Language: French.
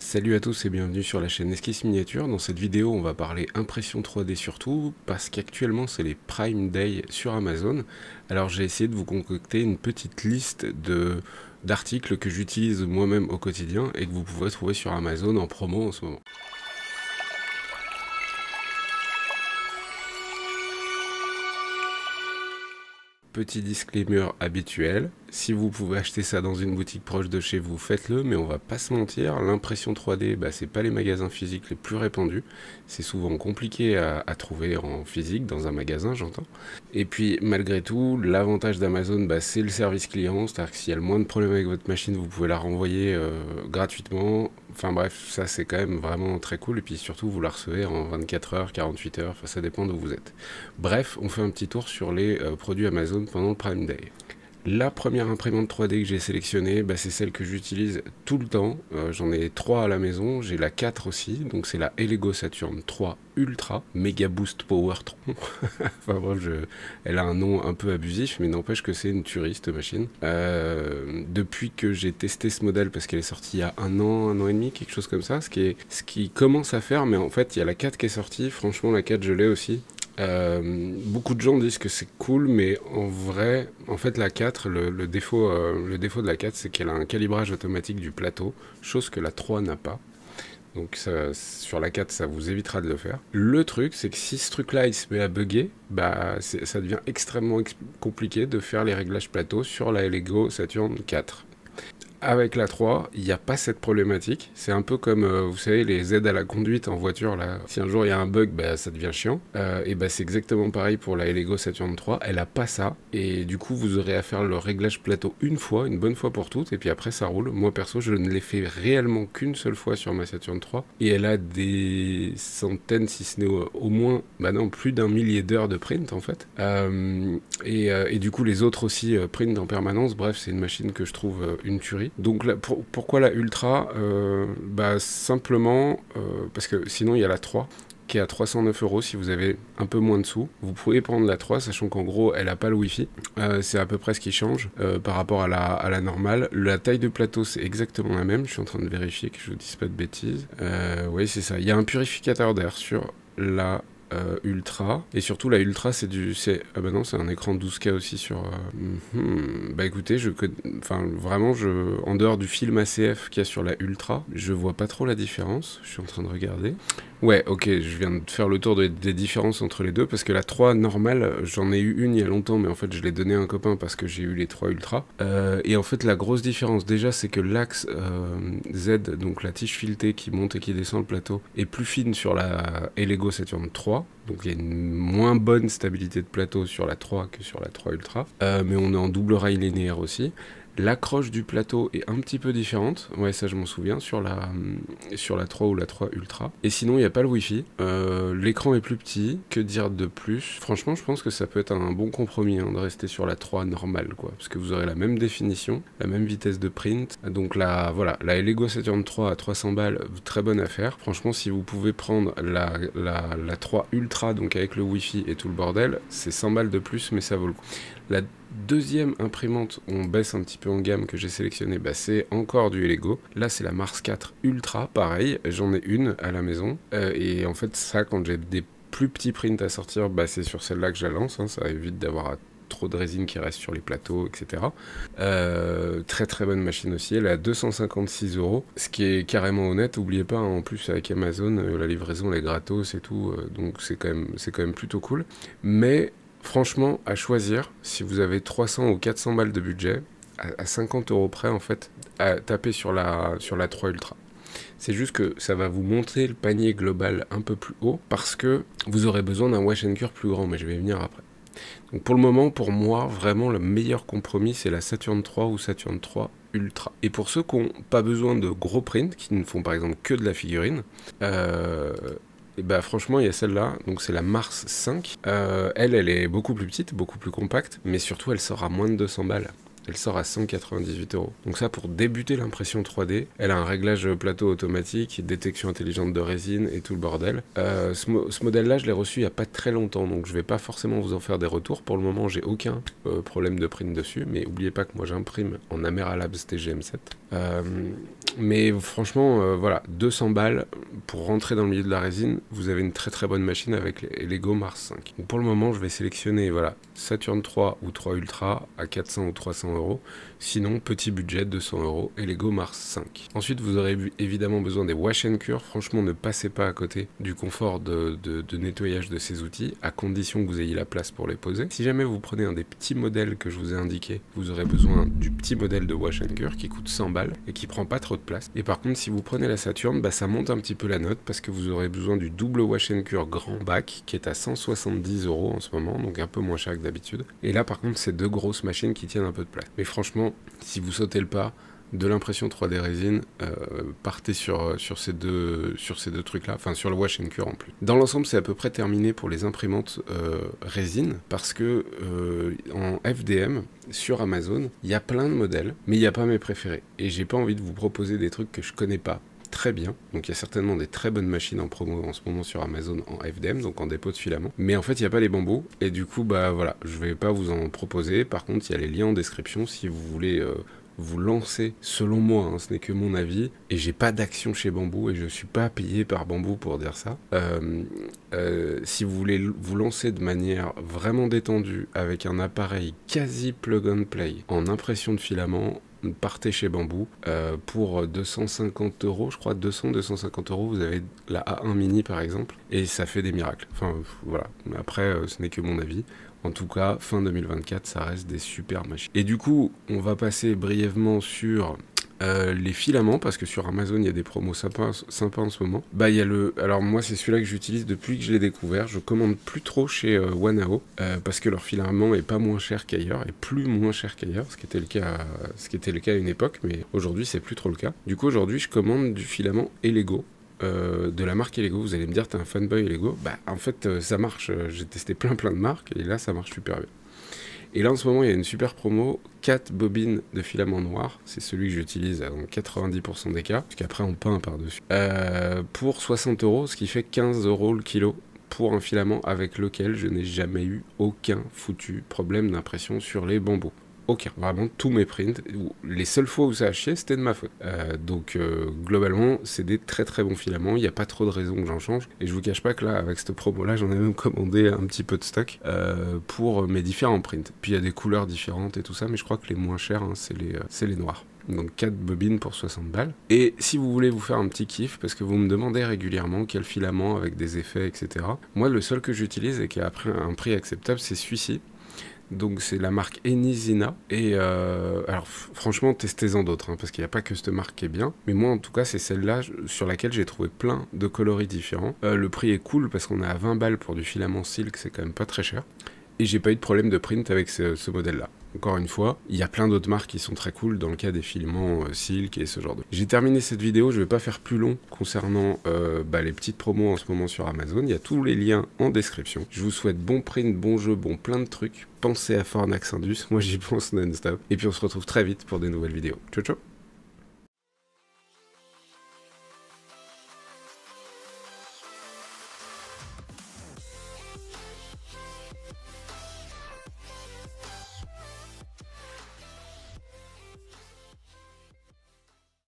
Salut à tous et bienvenue sur la chaîne Esquisse Miniature. Dans cette vidéo, on va parler impression 3D surtout, parce qu'actuellement c'est les Prime Day sur Amazon. Alors j'ai essayé de vous concocter une petite liste d'articles que j'utilise moi-même au quotidien et que vous pouvez trouver sur Amazon en promo en ce moment. Petit disclaimer habituel, si vous pouvez acheter ça dans une boutique proche de chez vous, faites-le, mais on va pas se mentir, l'impression 3D, c'est pas les magasins physiques les plus répandus, c'est souvent compliqué à trouver en physique, dans un magasin j'entends. Et puis malgré tout, l'avantage d'Amazon, c'est le service client, c'est-à-dire que s'il y a le moins de problèmes avec votre machine, vous pouvez la renvoyer gratuitement. Enfin bref, ça c'est quand même vraiment très cool, et puis surtout vous la recevez en 24 heures, 48 heures, enfin ça dépend d'où vous êtes. Bref, on fait un petit tour sur les produits Amazon pendant le Prime Day. La première imprimante 3D que j'ai sélectionnée, c'est celle que j'utilise tout le temps. J'en ai 3 à la maison, j'ai la 4 aussi, donc c'est la Elego Saturn 3 Ultra, Mega Boost Powertron. Enfin bref, elle a un nom un peu abusif, mais n'empêche que c'est une tuerie cette machine. Depuis que j'ai testé ce modèle, parce qu'elle est sortie il y a un an et demi, quelque chose comme ça, ce qui commence à faire, mais en fait il y a la 4 qui est sortie, franchement la 4 je l'ai aussi. Beaucoup de gens disent que c'est cool, mais en vrai, en fait la 4, le défaut de la 4, c'est qu'elle a un calibrage automatique du plateau, chose que la 3 n'a pas. Donc ça, sur la 4, ça vous évitera de le faire. Le truc, c'est que si ce truc-là, il se met à bugger, ça devient extrêmement compliqué de faire les réglages plateau sur la Elego Saturn 4. Avec la 3, il n'y a pas cette problématique. C'est un peu comme, vous savez, les aides à la conduite en voiture, là. Si un jour il y a un bug, ça devient chiant. C'est exactement pareil pour la Elego Saturn 3. Elle a pas ça. Et du coup, vous aurez à faire le réglage plateau une bonne fois pour toutes. Et puis après, ça roule. Moi, perso, je ne l'ai fait réellement qu'une seule fois sur ma Saturn 3. Et elle a des centaines, si ce n'est au moins, plus d'un millier d'heures de print, en fait. Et du coup, les autres aussi print en permanence. Bref, c'est une machine que je trouve une tuerie. Donc là, pourquoi la Ultra simplement parce que sinon il y a la 3 qui est à 309 € si vous avez un peu moins de sous. Vous pouvez prendre la 3, sachant qu'en gros elle n'a pas le Wi-Fi. C'est à peu près ce qui change par rapport à la normale. La taille de plateau c'est exactement la même. Je suis en train de vérifier que je vous dise pas de bêtises. Oui c'est ça. Il y a un purificateur d'air sur la Ultra, et surtout la Ultra c'est un écran 12K aussi sur écoutez, vraiment en dehors du film ACF qu'il y a sur la Ultra, je vois pas trop la différence. Je suis en train de regarder. Ouais, ok, je viens de faire le tour des différences entre les deux, parce que la 3 normale, j'en ai eu une il y a longtemps, mais en fait je l'ai donnée à un copain parce que j'ai eu les 3 Ultra. Et en fait la grosse différence déjà, c'est que l'axe Z, donc la tige filetée qui monte et qui descend le plateau, est plus fine sur la Elego Saturn 3. Donc il y a une moins bonne stabilité de plateau sur la 3 que sur la 3 Ultra. Mais on est en double rail linéaire aussi. L'accroche du plateau est un petit peu différente, ouais ça je m'en souviens, sur la 3 ou la 3 Ultra. Et sinon il n'y a pas le Wi-Fi, l'écran est plus petit, que dire de plus? Franchement je pense que ça peut être un bon compromis de rester sur la 3 normale, quoi, parce que vous aurez la même définition, la même vitesse de print. Donc la Elego Saturn 3 à 300 balles, très bonne affaire. Franchement si vous pouvez prendre la 3 Ultra, donc avec le Wi-Fi et tout le bordel, c'est 100 balles de plus, mais ça vaut le coup. La deuxième imprimante, on baisse un petit peu en gamme, que j'ai sélectionnée, c'est encore du Elego. Là, c'est la Mars 4 Ultra, pareil, j'en ai une à la maison. Et en fait, ça, quand j'ai des plus petits prints à sortir, c'est sur celle-là que je la lance. Ça évite d'avoir trop de résine qui reste sur les plateaux, etc. Très très bonne machine aussi, elle est à 256 €, ce qui est carrément honnête. N'oubliez pas, en plus avec Amazon, la livraison elle est gratos et tout, donc c'est quand même plutôt cool. Mais franchement, à choisir, si vous avez 300 ou 400 balles de budget, à 50 € près en fait, à taper sur la 3 Ultra. C'est juste que ça va vous monter le panier global un peu plus haut, parce que vous aurez besoin d'un wash and cure plus grand, mais je vais y venir après. Donc pour le moment, pour moi, vraiment le meilleur compromis, c'est la Saturn 3 ou Saturn 3 Ultra. Et pour ceux qui n'ont pas besoin de gros prints, qui ne font par exemple que de la figurine, franchement il y a celle-là, donc c'est la Mars 5. Elle est beaucoup plus petite, beaucoup plus compacte, mais surtout elle sort à moins de 200 balles. elle sort à 198 €. Donc ça, pour débuter l'impression 3D, elle a un réglage plateau automatique, détection intelligente de résine et tout le bordel. Ce modèle-là, je l'ai reçu il n'y a pas très longtemps, donc je vais pas forcément vous en faire des retours. Pour le moment, j'ai aucun problème de print dessus, mais n'oubliez pas que moi j'imprime en Amera Labs TGM7. Mais franchement, voilà, 200 balles pour rentrer dans le milieu de la résine, vous avez une très très bonne machine avec les Lego Mars 5. Donc pour le moment, je vais sélectionner voilà, Saturn 3 ou 3 Ultra à 400 ou 300 €. Sinon, petit budget, 200 € et Lego Mars 5. Ensuite, vous aurez évidemment besoin des wash and cure. Franchement, ne passez pas à côté du confort de nettoyage de ces outils, à condition que vous ayez la place pour les poser. Si jamais vous prenez un des petits modèles que je vous ai indiqués, vous aurez besoin du petit modèle de wash and cure qui coûte 100 balles et qui prend pas trop de place. Et par contre, si vous prenez la Saturn, bah, ça monte un petit peu la note parce que vous aurez besoin du double wash and cure grand bac qui est à 170 € en ce moment, donc un peu moins cher que d'habitude. Et là, par contre, c'est deux grosses machines qui tiennent un peu de place. Mais franchement, si vous sautez le pas de l'impression 3D résine, partez sur ces deux trucs là, enfin sur le wash and cure en plus. Dans l'ensemble, c'est à peu près terminé pour les imprimantes résine, parce que en FDM sur Amazon, il y a plein de modèles, mais il n'y a pas mes préférés, et j'ai pas envie de vous proposer des trucs que je connais pas très bien. Donc il y a certainement des très bonnes machines en promo en ce moment sur Amazon en FDM, donc en dépôt de filament. Mais en fait, il n'y a pas les bambous, et du coup, bah voilà, je vais pas vous en proposer. Par contre, il y a les liens en description si vous voulez vous lancer, selon moi, hein, ce n'est que mon avis, et j'ai pas d'action chez Bamboo, et je suis pas payé par Bamboo pour dire ça. Si vous voulez vous lancer de manière vraiment détendue, avec un appareil quasi plug and play, en impression de filament, partez chez Bamboo. Pour 250 €, je crois, 200-250 €, vous avez la A1 Mini par exemple, et ça fait des miracles. Enfin, voilà. Après, ce n'est que mon avis. En tout cas, fin 2024, ça reste des super machines. Et du coup, on va passer brièvement sur les filaments, parce que sur Amazon, il y a des promos sympas en ce moment. Bah, il y a alors moi, c'est celui-là que j'utilise depuis que je l'ai découvert. Je commande plus trop chez Wanao, parce que leur filament est pas moins cher qu'ailleurs, et plus moins cher qu'ailleurs, ce qui était le cas à une époque, mais aujourd'hui, c'est plus trop le cas. Du coup, aujourd'hui, je commande du filament Elego. De la marque Elego. Vous allez me dire, t'es un fanboy Elego. Bah en fait ça marche, j'ai testé plein de marques et là ça marche super bien. Et là en ce moment il y a une super promo, 4 bobines de filament noir, c'est celui que j'utilise dans 90% des cas, parce qu'après on peint par dessus, pour 60 €, ce qui fait 15 € le kilo, pour un filament avec lequel je n'ai jamais eu aucun foutu problème d'impression sur les bambous. Aucun. Vraiment, tous mes prints, les seules fois où ça a chié, c'était de ma faute. Donc, globalement, c'est des très très bons filaments. Il n'y a pas trop de raison que j'en change. Et je vous cache pas que là, avec cette promo-là, j'en ai même commandé un petit peu de stock pour mes différents prints. Puis il y a des couleurs différentes et tout ça, mais je crois que les moins chers, hein, c'est les noirs. Donc 4 bobines pour 60 balles. Et si vous voulez vous faire un petit kiff, parce que vous me demandez régulièrement quel filament avec des effets, etc. Moi, le seul que j'utilise et qui a un prix acceptable, c'est celui-ci. Donc c'est la marque Enizina, et alors franchement testez-en d'autres, hein, parce qu'il n'y a pas que cette marque qui est bien, mais moi en tout cas c'est celle-là sur laquelle j'ai trouvé plein de coloris différents. Le prix est cool parce qu'on est à 20 balles pour du filament silk, c'est quand même pas très cher, et j'ai pas eu de problème de print avec ce modèle-là. Encore une fois, il y a plein d'autres marques qui sont très cool dans le cas des filaments silk et ce genre de... J'ai terminé cette vidéo, je vais pas faire plus long concernant les petites promos en ce moment sur Amazon. Il y a tous les liens en description. Je vous souhaite bon print, bon jeu, bon plein de trucs. Pensez à Fornax Indus, moi j'y pense non-stop. Et puis on se retrouve très vite pour des nouvelles vidéos. Ciao ciao.